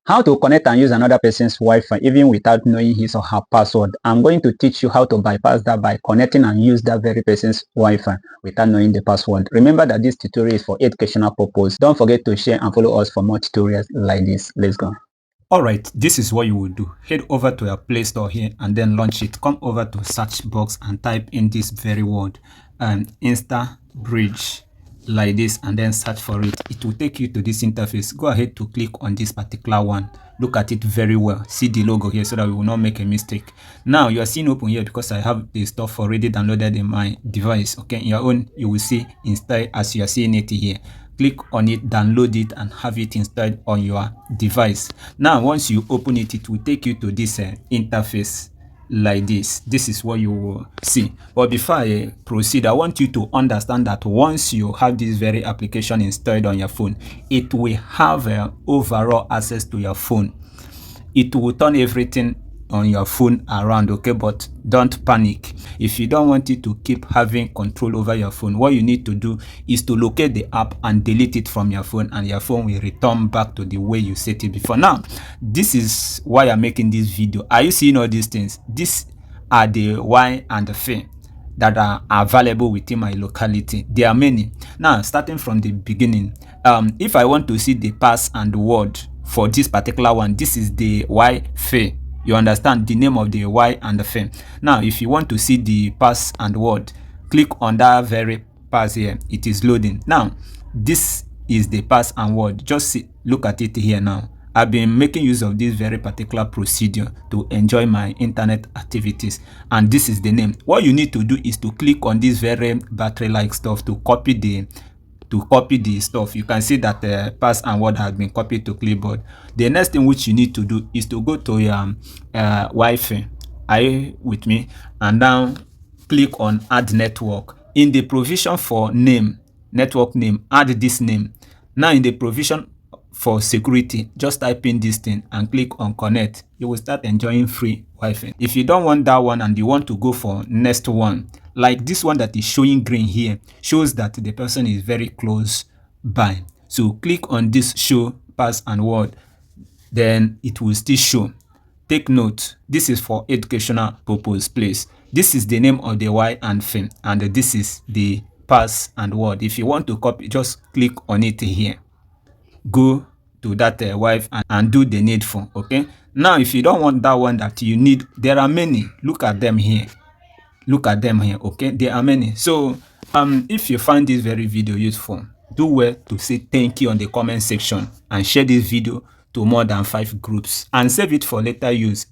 How to connect and use another person's Wi-Fi even without knowing his or her password. I'm going to teach you how to bypass that by connecting and use that very person's Wi-Fi without knowing the password. Remember that this tutorial is for educational purpose. Don't forget to share and follow us for more tutorials like this. Let's go. Alright, this is what you will do. Head over to your Play Store here and then launch it. Come over to search box and type in this very word, Instabridge, like this, and then search for it. It will take you to this interface. Go ahead to click on this particular one. Look at it very well. See the logo here so that we will not make a mistake. Now you are seeing open here because I have the stuff already downloaded in my device. Okay, in your own you will see install as you are seeing it here. Click on it, download it, and have it installed on your device. Now once you open it, it will take you to this interface like this. This is what you will see. But before I proceed, I want you to understand that once you have this very application installed on your phone, it will have overall access to your phone. It will turn everything on your phone around, okay? But don't panic. If you don't want it to keep having control over your phone, what you need to do is to locate the app and delete it from your phone, and your phone will return back to the way you set it before. Now this is why I'm making this video. Are you seeing all these things? These are the Y and the F that are available within my locality. There are many. Now starting from the beginning, if I want to see the pass and the word for this particular one, this is the Wi-Fi. You understand the name of the Y and the F. Now if you want to see the pass and word, click on that very pass here. It is loading. Now this is the pass and word. Just look at it here now. I've been making use of this very particular procedure to enjoy my internet activities, and this is the name. What you need to do is to click on this very battery like stuff to copy the stuff. You can see that pass and word has been copied to clipboard. The next thing which you need to do is to go to your Wi-Fi. Are you with me? And now click on add network. In the provision for name, network name, add this name. Now in the provision for security, just type in this thing and click on connect. You will start enjoying free Wi-Fi. If you don't want that one and you want to go for next one, like this one that is showing green here, shows that the person is very close by. So click on this show pass and word, then it will still show. Take note, this is for educational purpose, please. This is the name of the Y and F, and this is the pass and word. If you want to copy, just click on it here. Go to that Wi-Fi and do the needful. Okay, now if you don't want that one that you need, there are many. Look at them here. Look at them here. Okay, there are many. So if you find this very video useful, do well to say thank you on the comment section and share this video to more than 5 groups and save it for later use.